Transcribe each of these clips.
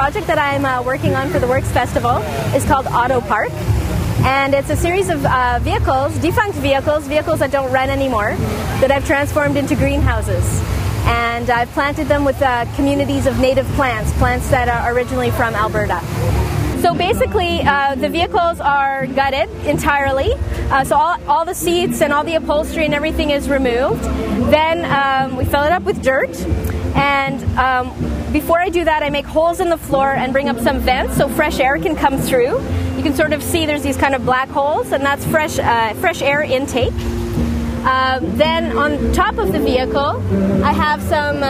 project that I'm working on for the Works Festival is called Auto Park. And it's a series of vehicles, defunct vehicles that don't run anymore, that I've transformed into greenhouses. And I've planted them with communities of native plants that are originally from Alberta. So basically, the vehicles are gutted entirely. So all the seats and all the upholstery and everything is removed. Then we fill it up with dirt. And before I do that, I make holes in the floor and bring up some vents so fresh air can come through. You can sort of see there's these kind of black holes, and that's fresh air intake. Then on top of the vehicle, I have some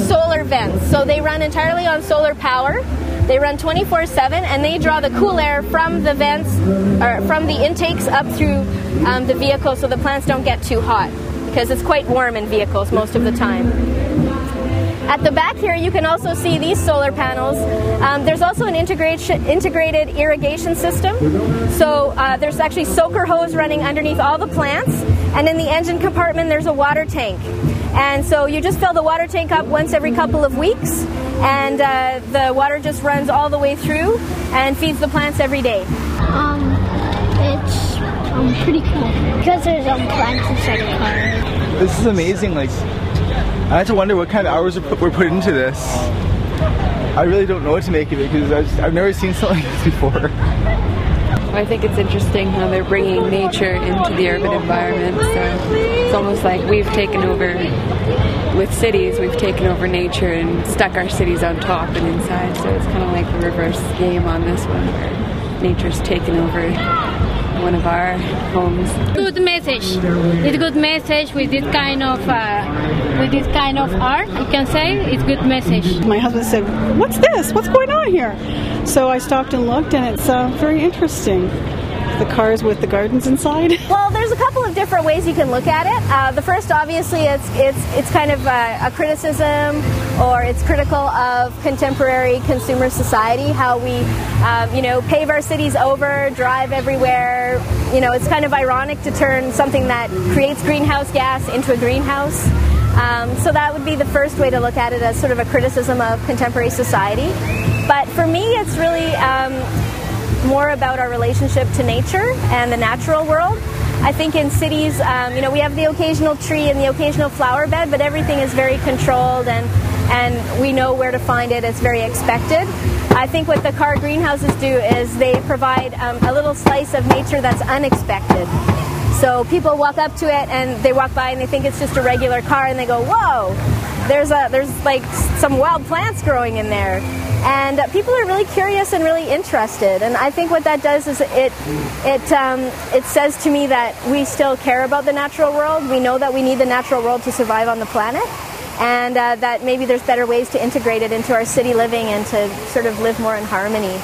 solar vents. So they run entirely on solar power. They run 24/7, and they draw the cool air from the vents, or from the intakes up through the vehicle, so the plants don't get too hot, because it's quite warm in vehicles most of the time. At the back here, you can also see these solar panels. There's also an integrated irrigation system. So there's actually soaker hose running underneath all the plants, and in the engine compartment there's a water tank. And so you just fill the water tank up once every couple of weeks, and the water just runs all the way through and feeds the plants every day. It's pretty cool because there's plants inside the car. This is amazing. Like, I had to wonder what kind of hours were put into this. I really don't know what to make of it because I've never seen something like this before. I think it's interesting how they're bringing nature into the urban environment. So it's almost like we've taken over, with cities, we've taken over nature and stuck our cities on top and inside. So it's kind of like a reverse game on this one, where nature's taken over one of our homes. Good message. It's good message with this kind of art. I can say it's good message. My husband said, "What's this? What's going on here?" So I stopped and looked, and it's very interesting. The cars with the gardens inside. Well, there's a couple of different ways you can look at it. The first, obviously, it's kind of a criticism, or it's critical of contemporary consumer society, how we, pave our cities over, drive everywhere. It's kind of ironic to turn something that creates greenhouse gas into a greenhouse. So that would be the first way to look at it, as sort of a criticism of contemporary society. But for me, it's really more about our relationship to nature and the natural world. I think in cities, we have the occasional tree and the occasional flower bed, but everything is very controlled, and we know where to find it. It's very expected. I think what the car greenhouses do is they provide a little slice of nature that's unexpected. So people walk up to it and they walk by and they think it's just a regular car, and they go, "Whoa, there's like some wild plants growing in there." And people are really curious and really interested. And I think what that does is it says to me that we still care about the natural world. We know that we need the natural world to survive on the planet, and that maybe there's better ways to integrate it into our city living and to sort of live more in harmony.